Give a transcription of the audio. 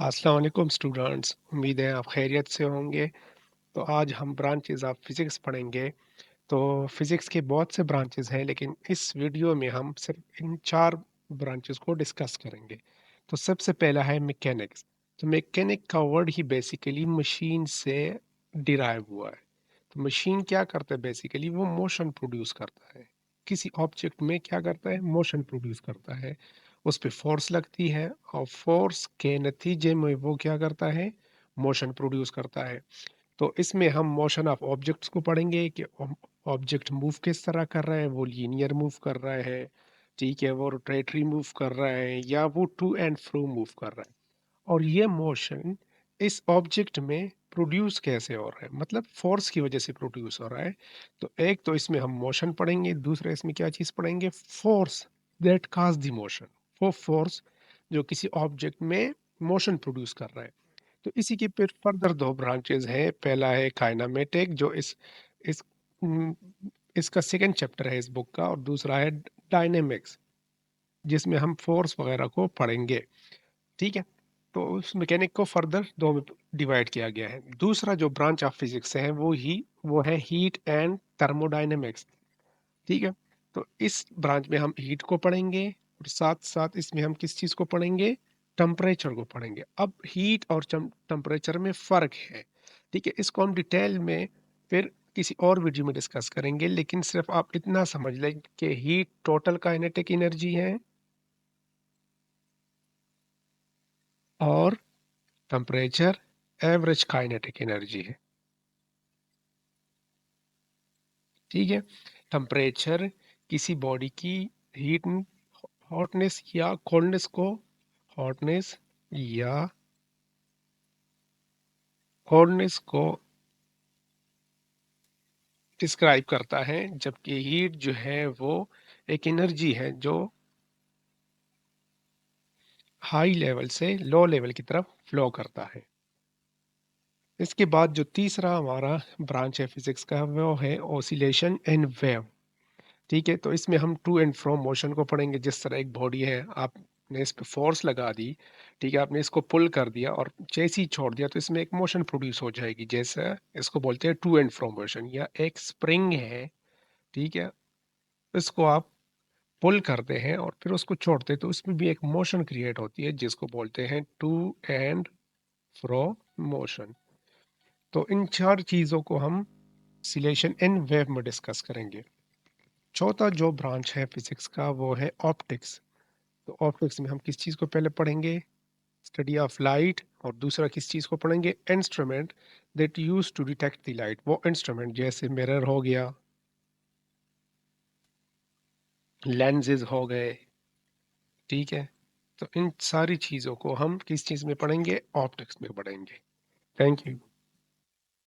अस्सलाम वालेकुम स्टूडेंट्स। उम्मीद है आप खैरियत से होंगे। तो आज हम ब्रांचेस ऑफ फिज़िक्स पढ़ेंगे। तो फिज़िक्स के बहुत से ब्रांचेस हैं, लेकिन इस वीडियो में हम सिर्फ इन 4 ब्रांचेस को डिस्कस करेंगे। तो सबसे पहला है मैकेनिक्स। तो मैकेनिक का वर्ड ही बेसिकली मशीन से डिराइव हुआ है। तो मशीन क्या करता है? बेसिकली वो मोशन प्रोड्यूस करता है। किसी ऑब्जेक्ट में क्या करता है? मोशन प्रोड्यूस करता है। उस पे फोर्स लगती है और फोर्स के नतीजे में वो क्या करता है? मोशन प्रोड्यूस करता है। तो इसमें हम मोशन ऑफ ऑब्जेक्ट्स को पढ़ेंगे कि ऑब्जेक्ट मूव किस तरह कर रहा है। वो लीनियर मूव कर रहा है, ठीक है, वो रोटेटरी मूव कर रहा है, या वो टू एंड फ्रो मूव कर रहा है। और ये मोशन इस ऑब्जेक्ट में प्रोड्यूस कैसे हो रहा है, मतलब फोर्स की वजह से प्रोड्यूस हो रहा है। तो एक तो इसमें हम मोशन पढ़ेंगे, दूसरा इसमें क्या चीज़ पढ़ेंगे? Force that cause the motion. वो फोर्स जो किसी ऑब्जेक्ट में मोशन प्रोड्यूस कर रहा है। तो इसी के फिर फर्दर 2 ब्रांचेज़ हैं। पहला है काइनेमेटिक, जो इस उम, इसका सेकंड चैप्टर है इस बुक का, और दूसरा है डायनामिक्स, जिसमें हम फोर्स वगैरह को पढ़ेंगे। ठीक है? तो उस मैकेनिक को फर्दर 2 में डिवाइड किया गया है। दूसरा जो ब्रांच ऑफ फिज़िक्स है वो है हीट एंड थर्मोडायनामिक्स। ठीक है? तो इस ब्रांच में हम हीट को पढ़ेंगे और साथ-साथ इसमें हम किस चीज़ को पढ़ेंगे? टेम्परेचर को पढ़ेंगे। अब हीट और टेम्परेचर में फ़र्क है। ठीक है? इसको हम डिटेल में फिर किसी और वीडियो में डिस्कस करेंगे, लेकिन सिर्फ़ आप इतना समझ लें कि हीट टोटल काइनेटिक एनर्जी है और टेम्परेचर एवरेज काइनेटिक एनर्जी है। ठीक है? टेम्परेचर किसी बॉडी की हीट, हॉटनेस या कोल्डनेस को हॉटनेस या कोल्डनेस को डिस्क्राइब करता है, जबकि हीट जो है वो एक एनर्जी है जो हाई लेवल से लो लेवल की तरफ फ्लो करता है। इसके बाद जो तीसरा हमारा ब्रांच है फिजिक्स का, वो है ऑसिलेशन एंड वेव। ठीक है? तो इसमें हम टू एंड फ्रो मोशन को पढ़ेंगे। जिस तरह एक बॉडी है, आपने इस पे फोर्स लगा दी, ठीक है, आपने इसको पुल कर दिया और जैसे ही छोड़ दिया तो इसमें एक मोशन प्रोड्यूस हो जाएगी। जैसे इसको बोलते हैं टू एंड फ्रो मोशन। या एक स्प्रिंग है, ठीक है, इसको आप पुल करते हैं और फिर उसको छोड़ते हैं तो उसमें भी एक मोशन क्रिएट होती है, जिसको बोलते हैं टू एंड फ्रो मोशन। तो इन 4 चीज़ों को हम सिलेशन एंड वेव में डिस्कस करेंगे। चौथा जो ब्रांच है फिजिक्स का, वो है ऑप्टिक्स। तो ऑप्टिक्स में हम किस चीज़ को पहले पढ़ेंगे? Study of light. और दूसरा किस चीज़ को पढ़ेंगे? Instrument that use to detect the light. वो इंस्ट्रूमेंट जैसे मिरर हो गया, लेंसेज हो गए, ठीक है? तो इन सारी चीज़ों को हम किस चीज़ में पढ़ेंगे? ऑप्टिक्स में पढ़ेंगे। Thank you.